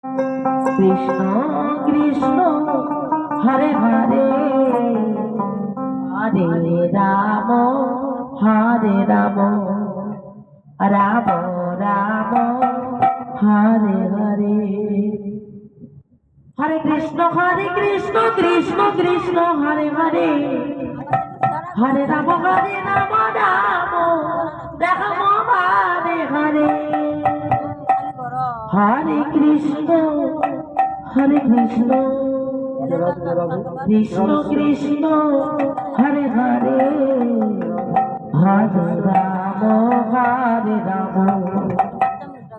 Krishna Krishna Hare Hare Hare Ram Hare Ram Ram Ram Hare Hare Hare Krishna Krishna Krishna Hare Hare Hare Ram Ram Ram Hare Hare Hare Krishna Krishna Krishna Hare Hare Hare Ram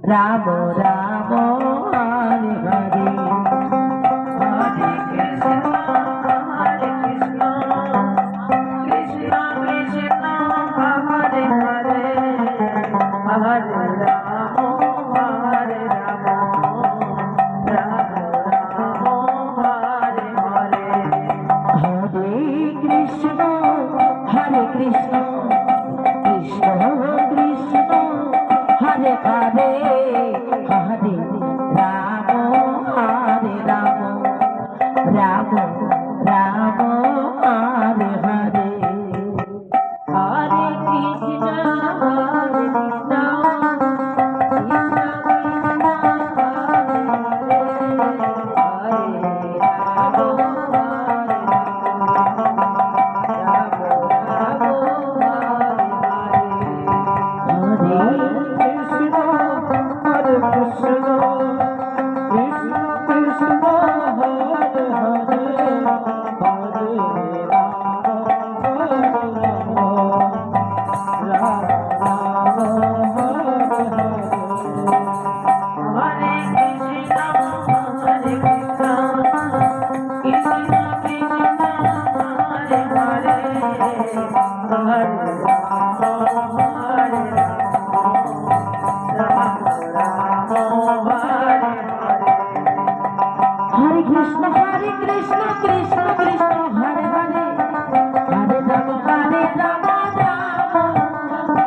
Ram Ram Hare Hare Hare Krishna Krishna Krishna Hare Hare Hare Ram Hare Ram Ram Ram Hare Hare Hare Krishna Krishna Krishna Krishna Hare Hare Hare Ram Ram Ram Hare Hare Hare Krishna Krishna Hare Krishna Krishna Krishna Hare Hare Hare Rama Hare Rama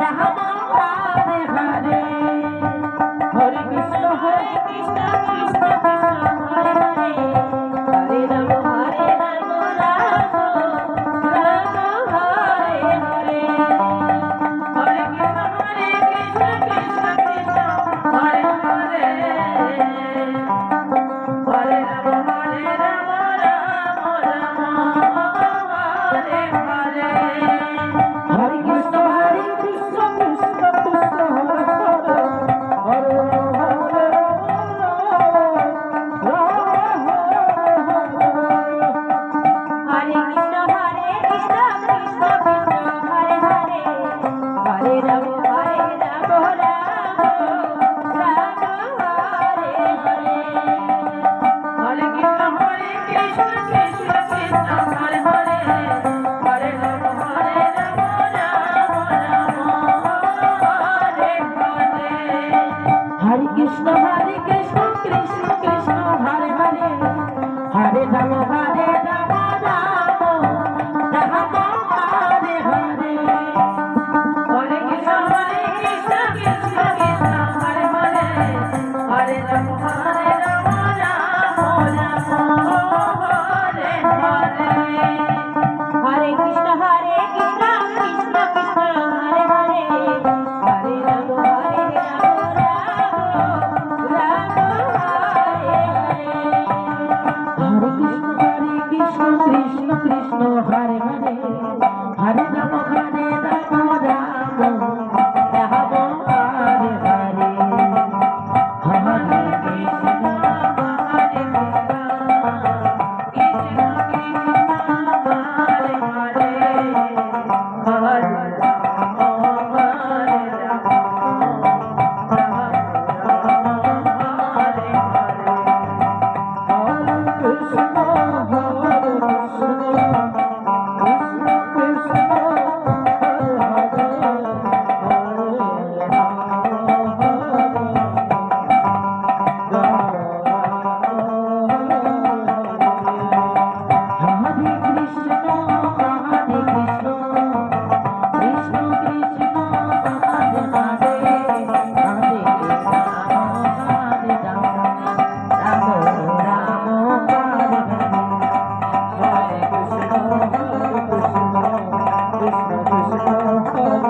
Rama Hare Hare Hare Krishna Krishna Krishna Hare Hare Hare Rama Hare Rama Rama Hare Hare Hare Krishna Krishna Krishna Hare Hare Hare Krishna Krishna Krishna Hare Hare Hare Rama Hare Rama Rama Hare Hare Hare Krishna Krishna Krishna Hare Hare Hare Rama Hare Rama Rama Hare Hare Hare Krishna Krishna Krishna Hare Hare Hare Rama Hare Rama Krishna Krishna Hare